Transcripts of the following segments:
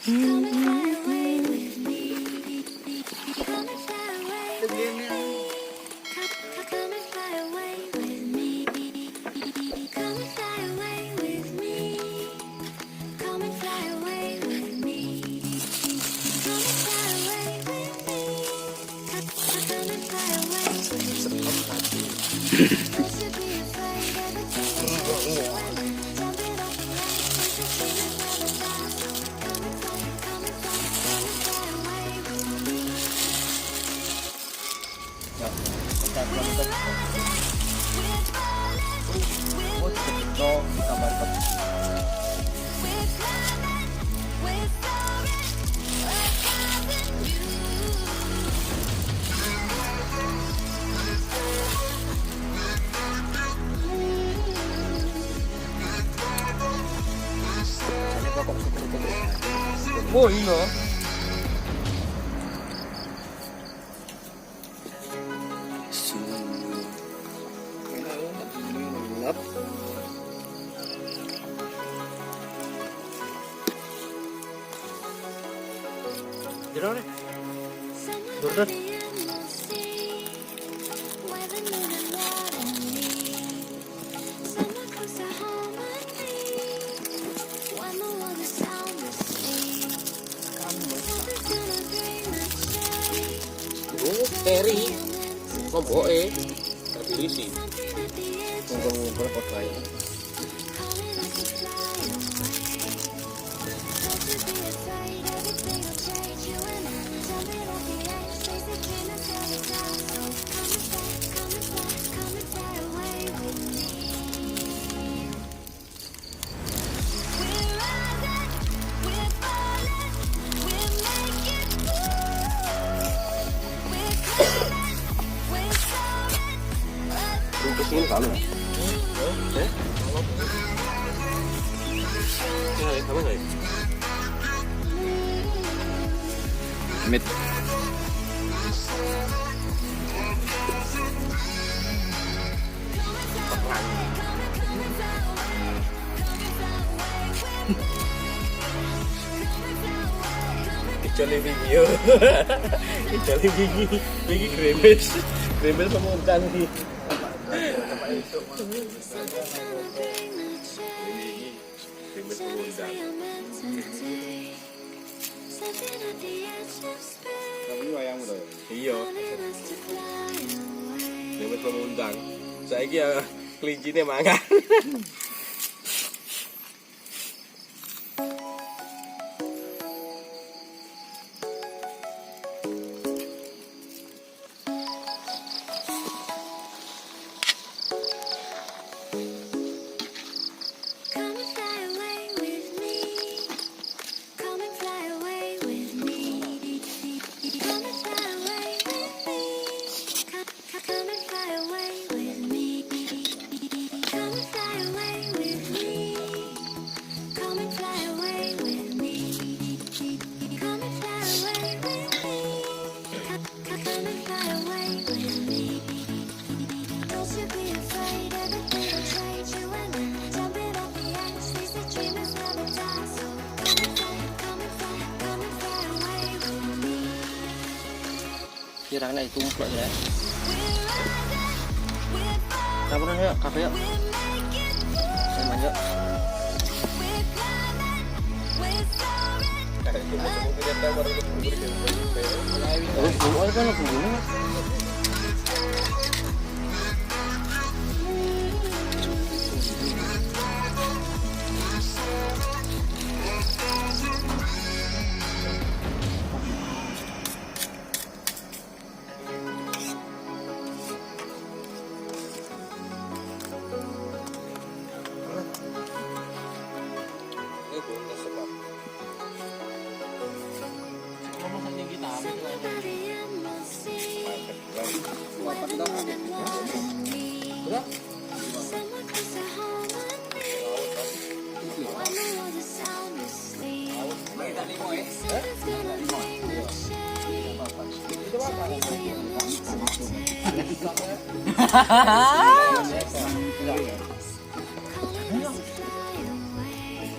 Come and fly away with me. Come and fly away with me. Come and fly away with me. Come and fly away with me. Come and fly away with me. Come and fly away with me. Come and fly away with me. Don't you be afraid, everything will change you and then jump it off the ledge. Take the dreamers never die. So come and fly, come and fly, come and fly away with me. We're climbing, we're soaring, we're having you. Oh, yun o. Dito rin. Somewhere Dur, by dur. the endless sea, where the moon and water meet. Somewhere close to harmony, when the world is sound asleep. Something's gonna bring the change. Oh, Terry. You're meant to Mambo eh. take. Kabilisi. Something at the edge of Mungkol-mungkol po tayo. calling us to fly away. Don't you be afraid, everything will change. You and I, jumping off the edge, face the dream that's never die. So come and fly, come and fly, come and fly away with me. We're rising, we're falling, we're making moves. We're climbing, we're soaring, Yung kasing kami. Eh? Kaya, kami na eh. Amit. Kecuali video. Kecuali bigi kremes. Kremes sama udang nih. Kremes sama udang. Something at the edge of space, Tapi wayang udah. Iya. calling us to fly away. Kremes sama udang. Saiki ya kelincine mangan. Come and fly away with me. Come and fly away with me. Come and fly away with me. Come and fly away with me. Come and fly away with me. Come and fly away with me. Come and fly away with me. Come and fly away with me. Don't you be afraid, everything will change. You and I, jumping off the edge, face the dreamers never die. So come and fly, come and fly, come and fly away with me. Kira na itumpok ya. We're rising, we're falling, Kamu na ya, kafe ya. we're making moves. Saya manja. We're climbing, we're soaring. Terus buat kan aku gini. Somewhere by the endless sea, where the moon and water meet. Somewhere close to harmony, when the world is sound asleep. Something's gonna bring the change. Something you're meant to take. Calling us to fly away.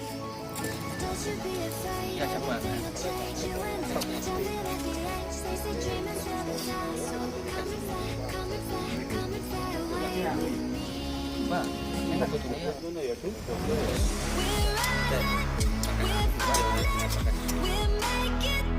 Don't should be afraid. Ya chắc là Danger when I'm jumping at the edge. They say dream until the stars. So come and fly away with me. ba, em là cô tụi này. Nó này ở trước. We're running, we're falling, we'll make it